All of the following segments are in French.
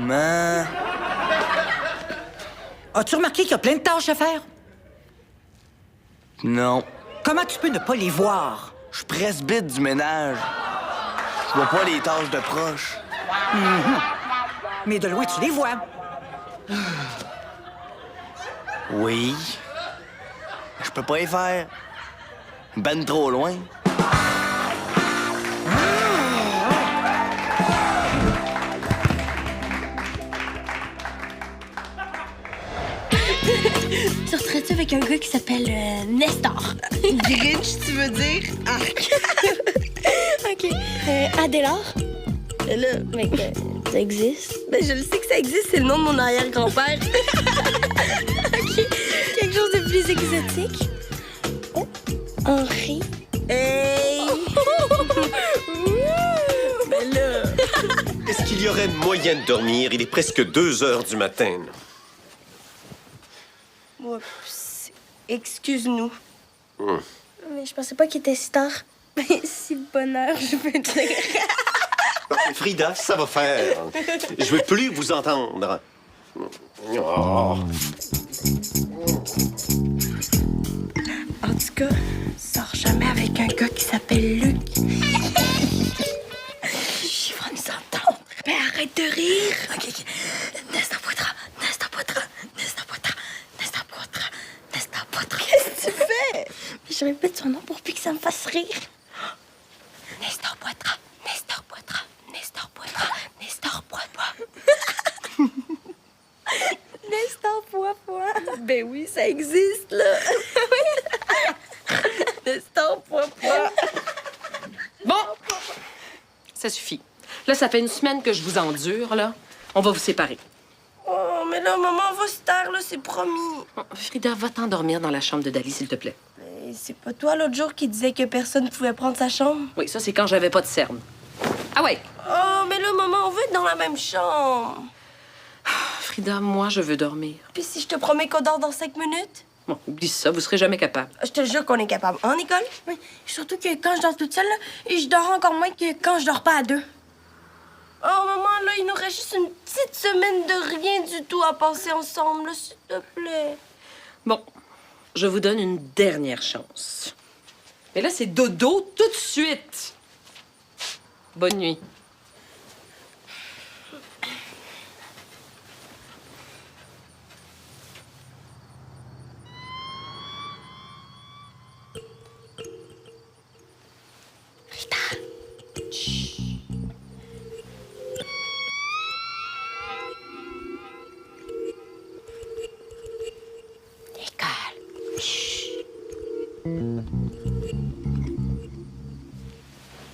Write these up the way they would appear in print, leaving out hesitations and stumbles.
Mais... As-tu remarqué qu'il y a plein de tâches à faire? Non. Comment tu peux ne pas les voir? Je suis presbyte du ménage. Je vois pas les tâches de proche. Mais de loin, tu les vois. Oui. Je peux pas y faire. Ben trop loin. Sortirais-tu avec un gars qui s'appelle Nestor? Grinch, tu veux dire? Arc. OK. Adélard? Là, mais ça existe? Ben, je le sais que ça existe, c'est le nom de mon arrière-grand-père. OK. Quelque chose de plus exotique? Oh, Henri? Hey! Ben là... Est-ce qu'il y aurait moyen de dormir? Il est presque 2 heures du matin. Oups. Excuse-nous. Mais je pensais pas qu'il était si tard. Mais si le bonheur, je veux dire. Frida, ça va faire. Je veux plus vous entendre. Oh. En tout cas, sors jamais avec un gars qui s'appelle Luc. Il va nous entendre. Ben, arrête de rire. OK. Nestor Poitras, Nestor Poitras, Nestor Poitras, Nestor Poitras, Nestor Poitras. Qu'est-ce que tu fais? Je répète son nom pour plus que ça me fasse rire. Nestor Poitras, Nestor Poitras, Nestor Poitras, Nestor Poitras. Nestor Poitras. Ben oui, ça existe, là. Nestor Poitras. Bon, ça suffit. Là, ça fait une semaine que je vous endure, là. On va vous séparer. Oh, mais là, maman, on va se taire, là, c'est promis. Bon, Frida, va t'endormir dans la chambre de Dali, s'il te plaît. Mais c'est pas toi, l'autre jour, qui disais que personne ne pouvait prendre sa chambre? Oui, ça, c'est quand j'avais pas de cerne. Ah ouais, Oh, mais là, maman, on veut être dans la même chambre. Frida, moi, je veux dormir. Puis si je te promets qu'on dort dans 5 minutes? Bon, oublie ça, vous serez jamais capable. Je te jure qu'on est capable. Hein, Nicole? Oui, surtout que quand je dors toute seule, là, je dors encore moins que quand je dors pas à deux. Oh, maman, là, il nous reste juste une petite semaine de rien du tout à passer ensemble, là, s'il te plaît. Bon, je vous donne une dernière chance. Mais là, c'est dodo tout de suite. Bonne nuit.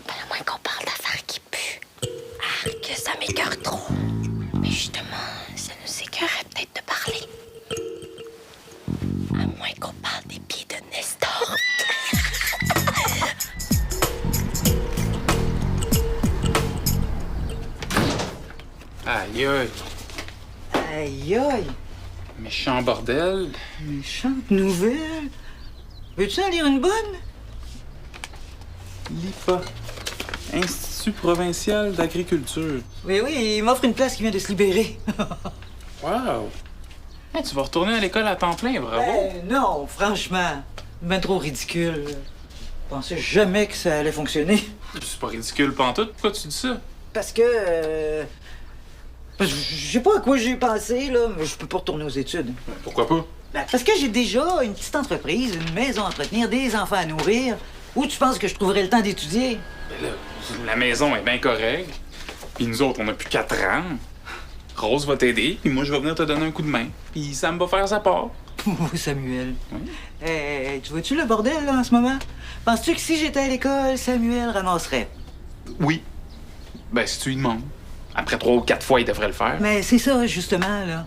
À moins qu'on parle d'affaires qui puent. Que ça m'écoeure trop. Mais justement, ça nous écœurerait peut-être de parler. À moins qu'on parle des pieds de Nestor. Aïe, aïe. Aïe, aïe. Méchant bordel. Méchante nouvelle. Veux-tu en lire une bonne? L'IPA. Institut provincial d'agriculture. Oui, oui, il m'offre une place qui vient de se libérer. Wow. Hey, tu vas retourner à l'école à temps plein, bravo. Non, franchement. Ben trop ridicule. Je pensais jamais que ça allait fonctionner. C'est pas ridicule pantoute. Pourquoi tu dis ça? Parce que... je sais pas à quoi j'ai pensé, là, mais je peux pas retourner aux études. Pourquoi pas? Ben, parce que j'ai déjà une petite entreprise, une maison à entretenir, des enfants à nourrir. Où tu penses que je trouverais le temps d'étudier? Ben là, la maison est bien correcte. Puis nous autres, on a plus 4 ans. Rose va t'aider, puis moi, je vais venir te donner un coup de main. Puis Sam va faire sa part. Oh, Samuel. Oui. Hey, tu vois-tu le bordel, là, en ce moment? Penses-tu que si j'étais à l'école, Samuel ramasserait? Oui. Ben, si tu lui demandes. Après 3 ou 4 fois, il devrait le faire. Mais c'est ça, justement, là.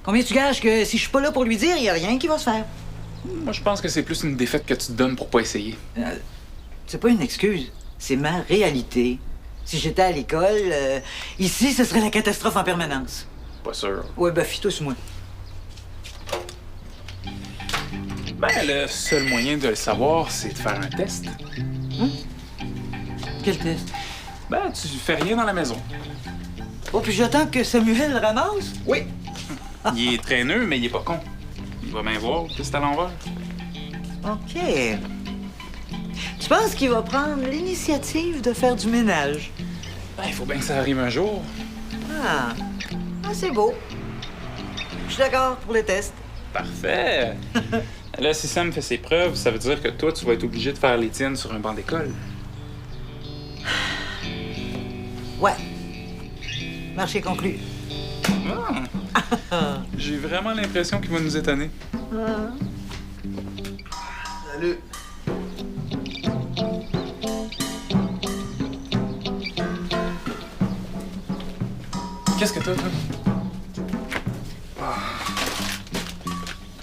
Combien tu gages que si je suis pas là pour lui dire, il y a rien qui va se faire? Moi, je pense que c'est plus une défaite que tu te donnes pour pas essayer. C'est pas une excuse, c'est ma réalité. Si j'étais à l'école, ici, ce serait la catastrophe en permanence. Pas sûr. Ouais, ben, fie-toi sur moi. Ben, le seul moyen de le savoir, c'est de faire un test. Quel test? Ben, tu fais rien dans la maison. Oh, puis j'attends que Samuel ramasse? Oui. Il est traîneux, mais il est pas con. Il va bien voir que c'est à l'envers. OK. Tu penses qu'il va prendre l'initiative de faire du ménage? Ben, il faut bien que ça arrive un jour. Ah, c'est beau. Je suis d'accord pour le test. Parfait! Là, si Sam fait ses preuves, ça veut dire que toi, tu vas être obligé de faire les tiennes sur un banc d'école. Ouais. Marché conclu. Ah. J'ai vraiment l'impression qu'il va nous étonner. Salut. Qu'est-ce que t'as, toi?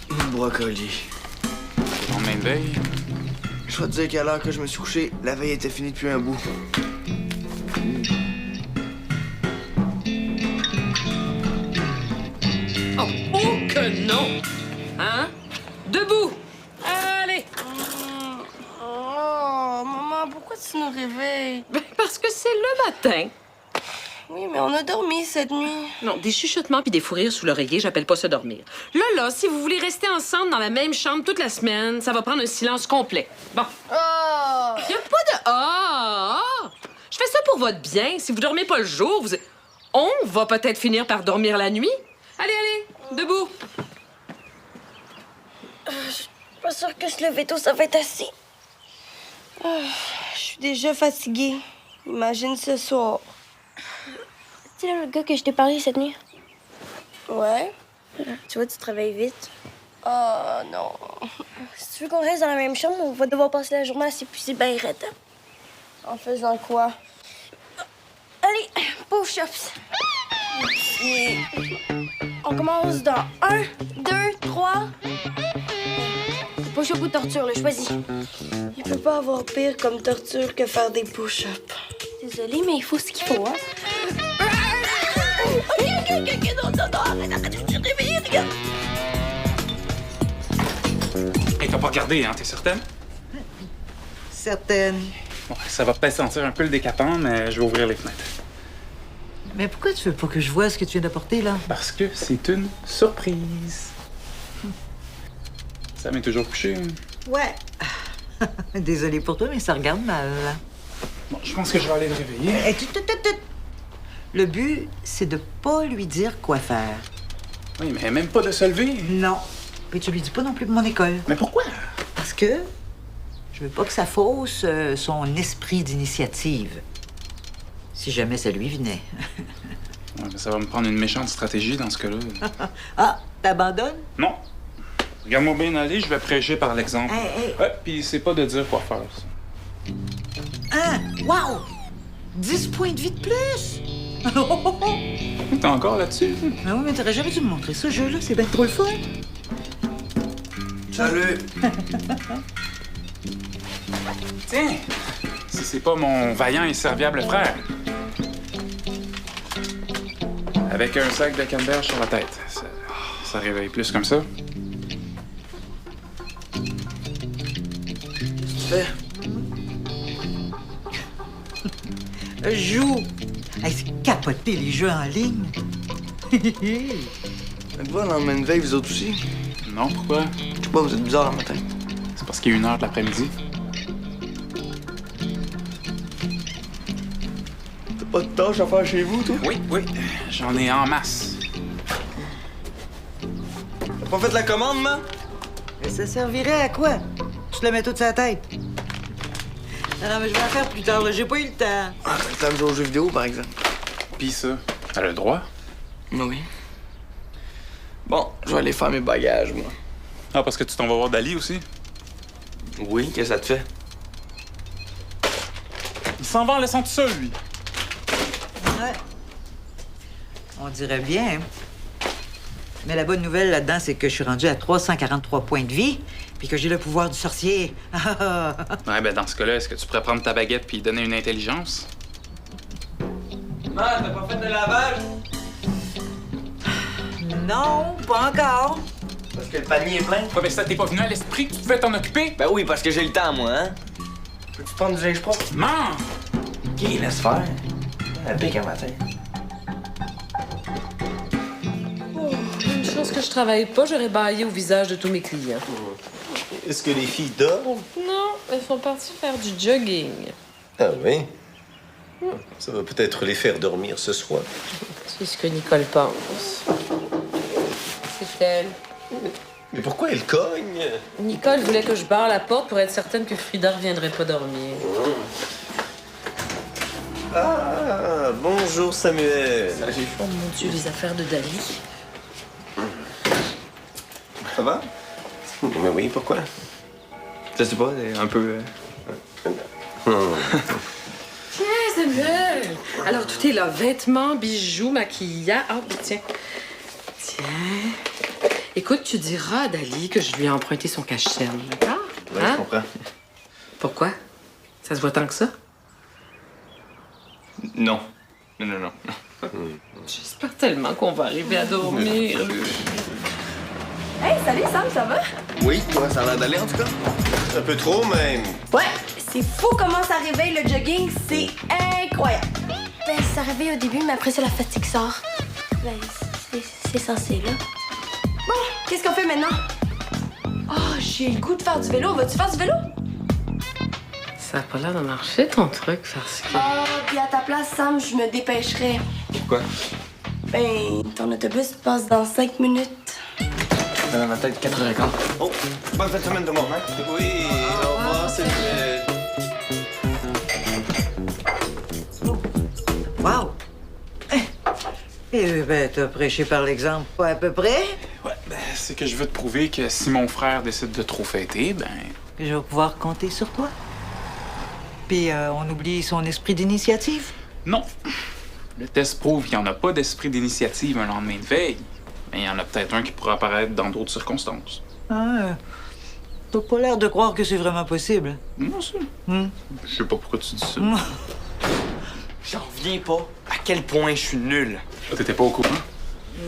Une brocoli. Le lendemain de veille? Je vais te dire qu'à l'heure que je me suis couché, la veille était finie depuis un bout. Oh que non! Hein? Debout! Allez! Oh, maman, pourquoi tu nous réveilles? Ben, parce que c'est le matin. Oui, mais on a dormi cette nuit. Non, des chuchotements puis des fous rires sous l'oreiller, j'appelle pas ça dormir. Là, si vous voulez rester ensemble dans la même chambre toute la semaine, ça va prendre un silence complet. Bon. Oh! Y a pas de Je fais ça pour votre bien. Si vous dormez pas le jour, on va peut-être finir par dormir la nuit. Allez, debout. Je suis pas sûre que se lever tôt, ça va être assez. Je suis déjà fatiguée. Imagine ce soir. Tu sais, le gars que je t'ai parlé cette nuit? Ouais? Tu vois, tu te réveilles vite. Oh non. Si tu veux qu'on reste dans la même chambre, on va devoir passer la journée à s'épuiser bien raide. En faisant quoi? Allez, push-ups. Et... On commence dans 1, 2, 3. Push-up ou torture, là, choisis. Il peut pas avoir pire comme torture que faire des push-ups. Désolée, mais il faut ce qu'il faut, hein. Ok, non, arrête, je suis réveillée, regarde. Hey, t'as pas regardé, hein? T'es certaine? Certaine. Bon, ça va peut-être sentir un peu le décapant, mais je vais ouvrir les fenêtres. Mais pourquoi tu veux pas que je vois ce que tu viens d'apporter, là? Parce que c'est une surprise. Ça m'est toujours couché. Ouais. Désolée pour toi, mais ça regarde mal. Bon, je pense que je vais aller le réveiller. Hey, tut. Le but, c'est de pas lui dire quoi faire. Oui, mais même pas de se lever. Non. Puis tu lui dis pas non plus de mon école. Mais pourquoi? Parce que je veux pas que ça fausse son esprit d'initiative. Si jamais ça lui venait. Ouais, mais ça va me prendre une méchante stratégie dans ce cas-là. Ah, t'abandonnes? Non. Regarde-moi bien aller, je vais prêcher par l'exemple. Hey. Ouais, puis c'est pas de dire quoi faire, ça. Hein? Wow! 10 points de vie de plus! T'es encore là-dessus? Mais oui, mais t'aurais jamais dû me montrer ce jeu-là, c'est bien trop le fun! Salut. Tiens, si c'est pas mon vaillant et serviable frère. Avec un sac de canneberge sur la tête. Ça réveille plus comme ça. Qu'est-ce que tu fais? Joue! Hey, c'est capoté les jeux en ligne! Faites-vous le lendemain de veille, vous autres aussi? Non, pourquoi? Je sais pas, vous êtes bizarre le matin. C'est parce qu'il est 1h de l'après-midi. T'as pas de tâches à faire chez vous, toi? Oui, j'en ai en masse. T'as pas fait la commande, man? Mais ça servirait à quoi? Tu te le mets toute sa tête. Non, mais je vais la faire plus tard, là. J'ai pas eu le temps. Ah, t'as le temps de jouer aux jeux vidéo, par exemple. Pis ça, elle a le droit. Oui. Bon, je vais aller faire mes bagages, moi. Ah, parce que tu t'en vas voir Dali aussi? Oui, qu'est-ce que ça te fait? Il s'en va en laissant tout seul, lui. Ouais. On dirait bien. Mais la bonne nouvelle là-dedans, c'est que je suis rendue à 343 points de vie, puis que j'ai le pouvoir du sorcier. Ouais, ben dans ce cas-là, est-ce que tu pourrais prendre ta baguette puis donner une intelligence? Man, t'as pas fait de lavage? Non, pas encore. Parce que le panier est plein? Ouais, ben ça t'es pas venu à l'esprit que tu pouvais t'en occuper? Ben oui, parce que j'ai le temps, moi, hein? Peux-tu prendre du linge propre? Man! OK, laisse faire. Elle pique un matin. Parce que je travaille pas, j'aurais baillé au visage de tous mes clients. Est-ce que les filles dorment? Non, elles sont parties faire du jogging. Ah oui? Ça va peut-être les faire dormir ce soir. C'est ce que Nicole pense. C'est elle. Mais pourquoi elle cogne? Nicole voulait que je barre la porte pour être certaine que Frida reviendrait pas dormir. Ah, bonjour Samuel. Oh mon Dieu, les affaires de Dali. Ça va? Mais oui, pourquoi? Je sais pas, un peu... Tiens, Samuel! Alors, tout est là. Vêtements, bijoux, maquillage. Ah, oui, tiens. Tiens. Écoute, tu diras à Dali que je lui ai emprunté son cache-cerne, d'accord? Ouais, je comprends. Pourquoi? Ça se voit tant que ça? Non. Non. J'espère tellement qu'on va arriver à dormir. Hey, salut Sam, ça va? Oui, toi, ça a l'air d'aller, en tout cas. Un peu trop, même. Ouais, c'est fou comment ça réveille le jogging, c'est incroyable. Ben, ça réveille au début, mais après, c'est la fatigue qui sort. Ben, c'est censé, là. Bon, qu'est-ce qu'on fait maintenant? Oh, j'ai le goût de faire du vélo. Vas-tu faire du vélo? Ça a pas l'air de marcher, ton truc, parce que... Ah, puis à ta place, Sam, je me dépêcherais. Pourquoi? Ben, ton autobus passe dans 5 minutes. Dans ma tête, 4h15. Oh, bonne fin de semaine de moi, hein? Oui, au revoir, Samuel. Wow! Ben, t'as prêché par l'exemple, pas à peu près? Ouais, ben, c'est que je veux te prouver que si mon frère décide de trop fêter, ben... Je vais pouvoir compter sur toi. Puis on oublie son esprit d'initiative. Non. Le test prouve qu'il n'y en a pas d'esprit d'initiative un lendemain de veille. Mais il y en a peut-être un qui pourra apparaître dans d'autres circonstances. Ah, t'as pas l'air de croire que c'est vraiment possible. Moi aussi. Je sais pas pourquoi tu dis ça. J'en reviens pas à quel point je suis nul. T'étais pas au courant?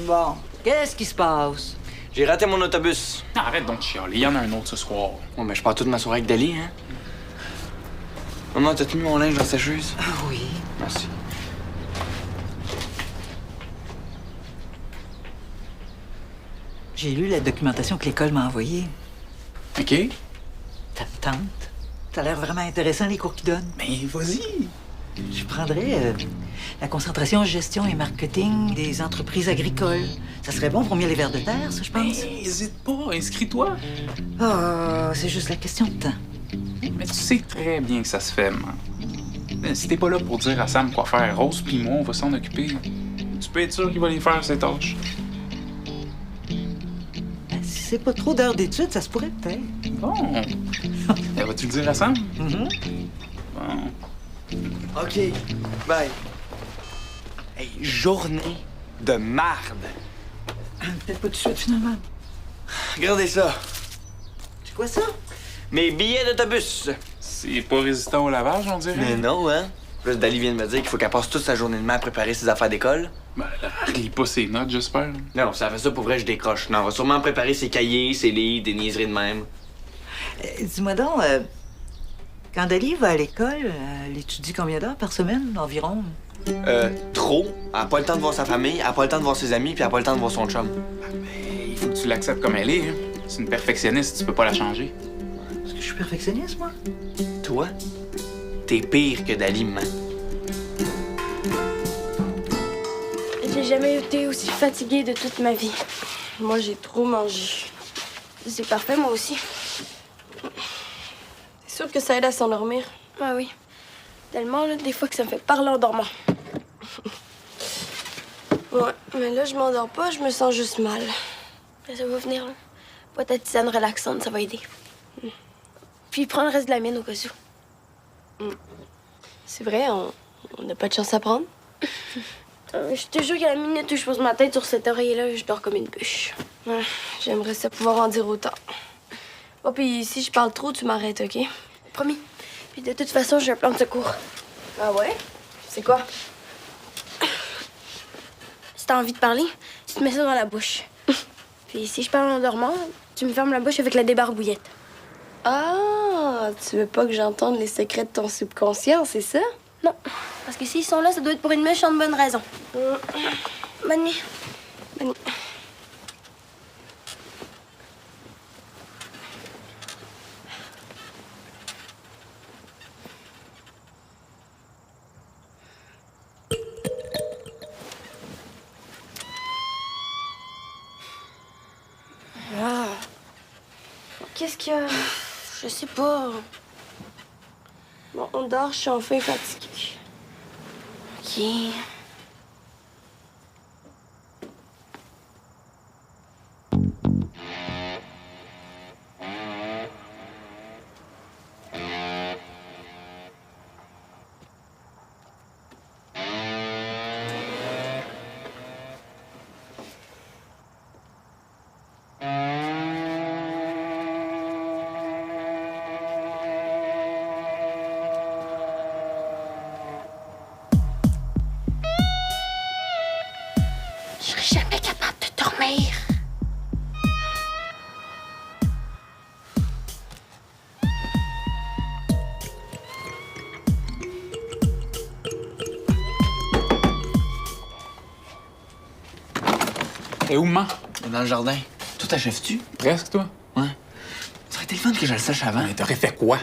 Bon, qu'est-ce qui se passe? J'ai raté mon autobus. Non, arrête donc de chialer, il y en a un autre ce soir. Oh, mais je pars toute ma soirée avec Dali, hein? Maman, t'as-tu mis mon linge dans la sécheuse? Ah oui. Merci. J'ai lu la documentation que l'école m'a envoyée. OK? Ça me tente. Ça a l'air vraiment intéressant, les cours qu'ils donnent. Mais vas-y. Je prendrais la concentration gestion et marketing des entreprises agricoles. Ça serait bon pour mieux les vers de terre, ça, je pense. Mais hésite pas, inscris-toi. Ah, c'est juste la question de temps. Mais tu sais très bien que ça se fait, man. Si t'es pas là pour dire à Sam quoi faire, Rose pis moi, on va s'en occuper. Tu peux être sûr qu'il va les faire, ces tâches. Ben, si c'est pas trop d'heures d'études, ça se pourrait peut-être. Bon. Vas-tu le dire à Sam? Mhm. Bon. OK, bye. Hey, journée de marde. Peut-être pas tout de suite, finalement. Regardez ça. C'est quoi ça? Mes billets d'autobus. C'est pas résistant au lavage, on dirait? Mais non, hein? Plus Dali vient de me dire qu'il faut qu'elle passe toute sa journée de main à préparer ses affaires d'école. Ben, elle lit pas ses notes, j'espère. Non, ça fait ça pour vrai, je décroche. Non, on va sûrement préparer ses cahiers, ses livres, des niaiseries de même. Dis-moi donc, quand Dali va à l'école, elle étudie combien d'heures par semaine, environ? Trop. Elle a pas le temps de voir sa famille, elle a pas le temps de voir ses amis, puis elle a pas le temps de voir son chum. Mais il faut que tu l'acceptes comme elle est, hein. C'est une perfectionniste, tu peux pas la changer. Est-ce que je suis perfectionniste, moi? Toi, t'es pire que Dali, man. J'ai jamais été aussi fatiguée de toute ma vie. Moi, j'ai trop mangé. C'est parfait, moi aussi. C'est sûr que ça aide à s'endormir. Ah oui. Tellement, là, des fois que ça me fait parler en dormant. Ouais, mais là, je m'endors pas, je me sens juste mal. Ça va venir, là. Pas ta tisane relaxante, ça va aider. Puis prends le reste de la mienne au cas où. C'est vrai, on n'a pas de chance à prendre. Je te jure qu'à la minute où je pose ma tête sur cet oreiller-là, je dors comme une bûche. Ouais, j'aimerais ça pouvoir en dire autant. Oh, puis si je parle trop, tu m'arrêtes, OK? Promis. Puis de toute façon, j'ai un plan de secours. Ah ouais? C'est quoi? Si t'as envie de parler, tu te mets ça dans la bouche. Puis si je parle en dormant, tu me fermes la bouche avec la débarbouillette. Ah, tu veux pas que j'entende les secrets de ton subconscient, c'est ça? Non, parce que s'ils sont là, ça doit être pour une méchante bonne raison. Bonne nuit. Bonne nuit. Qu'est-ce qu'il y a? Je sais pas. Bon, on dort, je suis enfin fatiguée. OK. Je serai jamais capable de dormir. Et où, maman? Dans le jardin. Tout achèves-tu? Presque, toi? Ouais. Ça aurait été le fun que je le sache avant. Mais t'aurais fait quoi?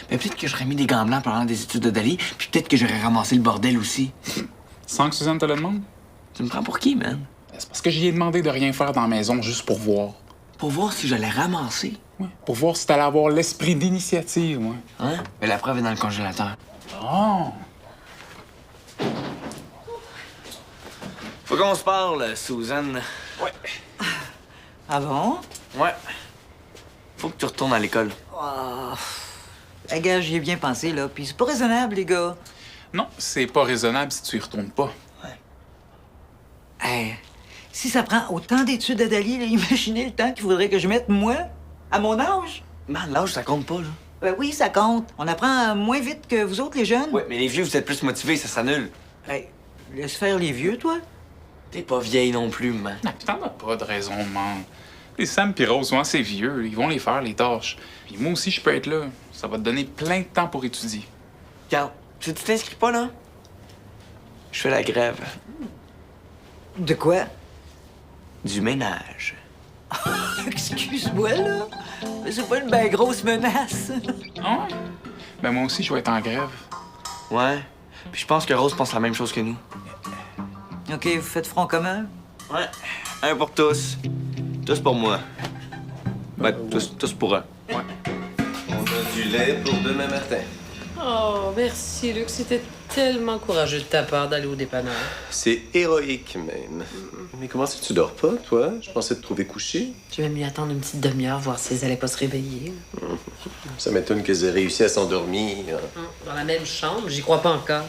Mais peut-être que j'aurais mis des gants blancs pendant des études de Dali, puis peut-être que j'aurais ramassé le bordel aussi. Sans que Suzanne te le demande? Tu me prends pour qui, man? C'est parce que j'y ai demandé de rien faire dans la maison juste pour voir. Pour voir si j'allais ramasser. Ouais. Pour voir si t'allais avoir l'esprit d'initiative, moi. Hein? Mais la preuve est dans le congélateur. Oh! Faut qu'on se parle, Suzanne. Ouais. Ah bon? Ouais. Faut que tu retournes à l'école. Ah, gars, j'y ai bien pensé, là. Puis c'est pas raisonnable, les gars. Non, c'est pas raisonnable si tu y retournes pas. Hey, si ça prend autant d'études à Dali, là, imaginez le temps qu'il faudrait que je mette, moi, à mon âge. Man, l'âge, ça compte pas, là. Ben oui, ça compte. On apprend moins vite que vous autres, les jeunes. Ouais, mais les vieux, vous êtes plus motivés, ça s'annule. Hey, laisse faire les vieux, toi. T'es pas vieille non plus, man. Non, pis t'en as pas de raison, man. Les Sam pis Rose sont assez vieux, ils vont les faire, les tâches. Puis moi aussi, je peux être là. Ça va te donner plein de temps pour étudier. Regarde, si tu t'inscris pas, là, je fais la grève. De quoi? Du ménage. Excuse-moi, là. Mais c'est pas une ben grosse menace. Ah ouais? Ben moi aussi, je vais être en grève. Ouais. Puis je pense que Rose pense la même chose que nous. OK, vous faites front commun? Ouais. Un pour tous. Tous pour moi. Ben, tous pour un. On a du lait pour demain matin. Oh, merci, Luc. C'était tellement courageux de ta part d'aller au dépanneur. C'est héroïque, même. Mais comment c'est que tu dors pas, toi? Je pensais te trouver couché. Je vais m'y attendre une petite demi-heure, voir si elles allaient pas se réveiller. Ça m'étonne qu'elles aient réussi à s'endormir. Dans la même chambre, j'y crois pas encore.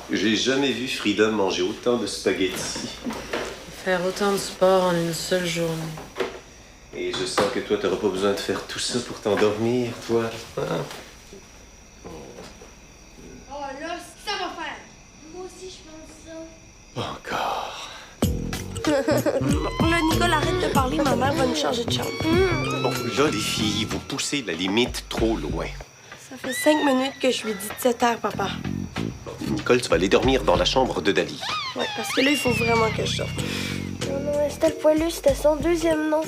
J'ai jamais vu Frida manger autant de spaghettis. Faire autant de sport en une seule journée. Et je sens que toi, t'auras pas besoin de faire tout ça pour t'endormir, toi. Ah. Oh là, ça va faire. Moi aussi, je pense ça. Pas encore. Là, Nicole, arrête de parler, ma mère va nous changer de chambre. Bon, là, les filles, vous poussez la limite trop loin. Ça fait 5 minutes que je lui dis de 7 heures, papa. Nicole, tu vas aller dormir dans la chambre de Dali. Ouais, parce que là, il faut vraiment que je sorte. Non, non, Estelle Poilu, c'était son deuxième nom.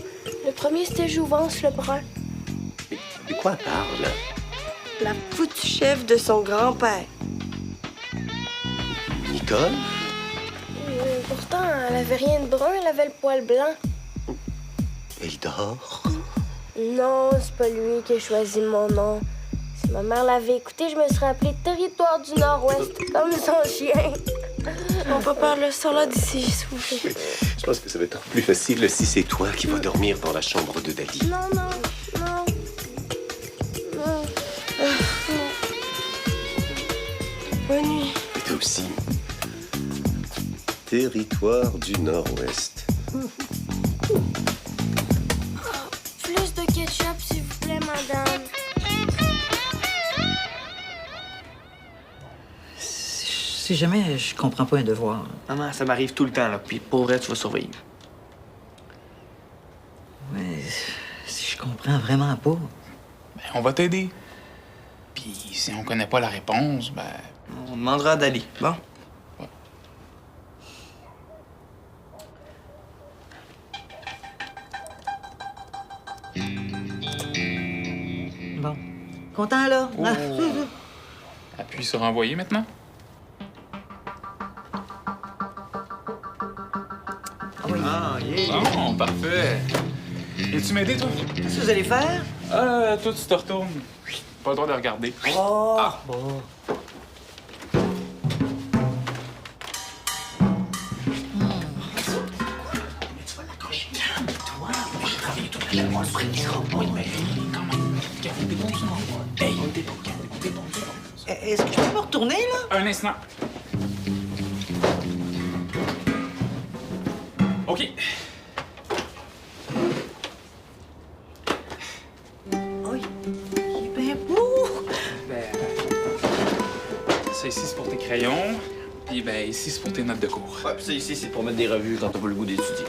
Le premier, c'était Jouvence Lebrun. De quoi elle parle? La foutue chef de son grand-père. Nicole? Pourtant, elle avait rien de brun, elle avait le poil blanc. Elle dort? Non, c'est pas lui qui a choisi mon nom. Si ma mère l'avait écouté, je me serais appelée Territoire du Nord-Ouest, comme son chien. Mon papa, le sort là d'ici, s'il vous plaît. Je pense que ça va être plus facile si c'est toi qui vas dormir dans la chambre de Dali. Non, non, non. Non. Non. Bonne nuit. Et toi aussi. Territoire du Nord-Ouest. Plus de ketchup, s'il vous plaît, madame. Si jamais je comprends pas un devoir. Maman, ça m'arrive tout le temps, là. Puis pour vrai, tu vas survivre. Mais si je comprends vraiment pas. Ben, on va t'aider. Puis si on connaît pas la réponse, ben... On demandera à Dali. Bon? Bon. Content, là? Oh. Appuie sur envoyer maintenant. Ah oui. Ah, yeah. Bon, parfait. Veux-tu m'aider, toi? Qu'est-ce que vous allez faire? Toi, tu te retournes. Pas le droit de regarder. Oh! Bon. Est-ce que je peux me retourner, là? Un instant. OK. Oui. Il est bien beau! Ça ici, c'est pour tes crayons. Puis, ben, ici, c'est pour tes notes de cours. Ouais, puis ça ici, c'est pour mettre des revues quand t'as pas le goût d'étudier.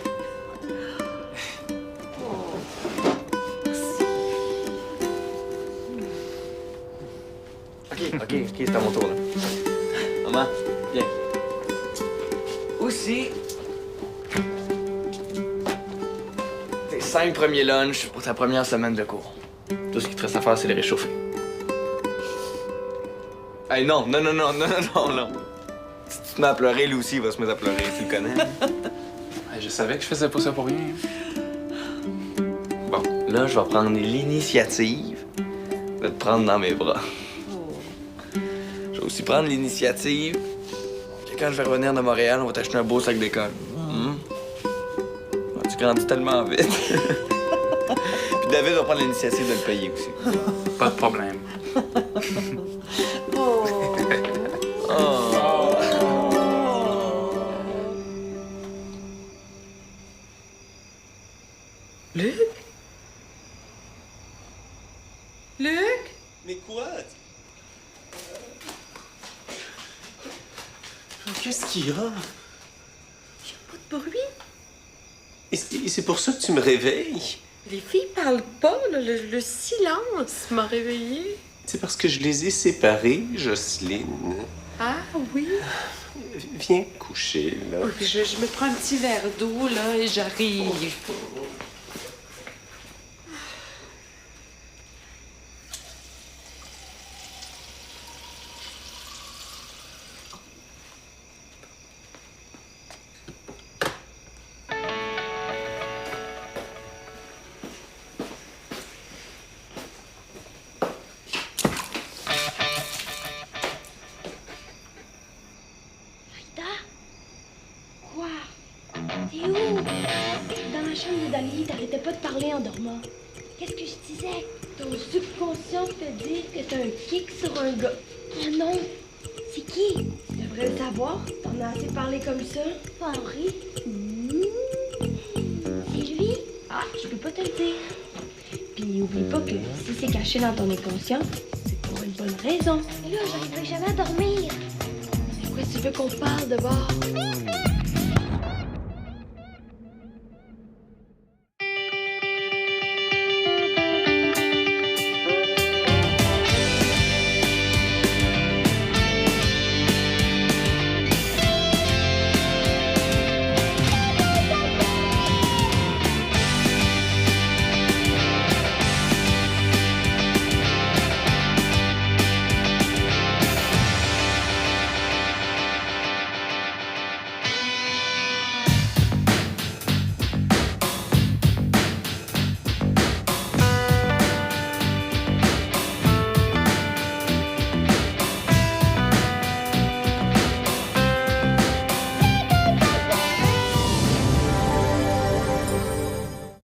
OK, c'est à mon tour, là. Maman, viens. Aussi. Tes 5 premiers lunchs pour ta première semaine de cours. Tout ce qui te reste à faire, c'est les réchauffer. Hey, non. Si tu te mets à pleurer, lui aussi, il va se mettre à pleurer, tu le connais. Je savais que je faisais pas ça pour rien. Bon, là, je vais prendre l'initiative de te prendre dans mes bras. Je vais aussi prendre l'initiative que quand je vais revenir de Montréal, on va t'acheter un beau sac d'école. Tu grandis tellement vite. Puis David va prendre l'initiative de le payer aussi. Pas de problème. Luc? Luc? Mais quoi? Qu'est-ce qu'il y a? Pas de bruit? Et c'est pour ça que tu me réveilles? Les filles parlent pas, là. Le silence m'a réveillée. C'est parce que je les ai séparés, Jocelyne. Ah oui? Viens coucher, là. Oui, puis je me prends un petit verre d'eau, là, et j'arrive. Quoi? T'es où? Dans la chambre de Dali, t'arrêtais pas de parler en dormant. Qu'est-ce que je disais? Ton subconscient te dit que t'as un kick sur un gars. Oh non! C'est qui? Tu devrais le savoir. T'en as assez parlé comme ça. Pas Henri? C'est lui? Ah, je peux pas te le dire. Puis oublie pas que si c'est caché dans ton inconscient, c'est pour une bonne raison. Mais là, j'arriverai jamais à dormir. C'est quoi tu veux qu'on parle de bord?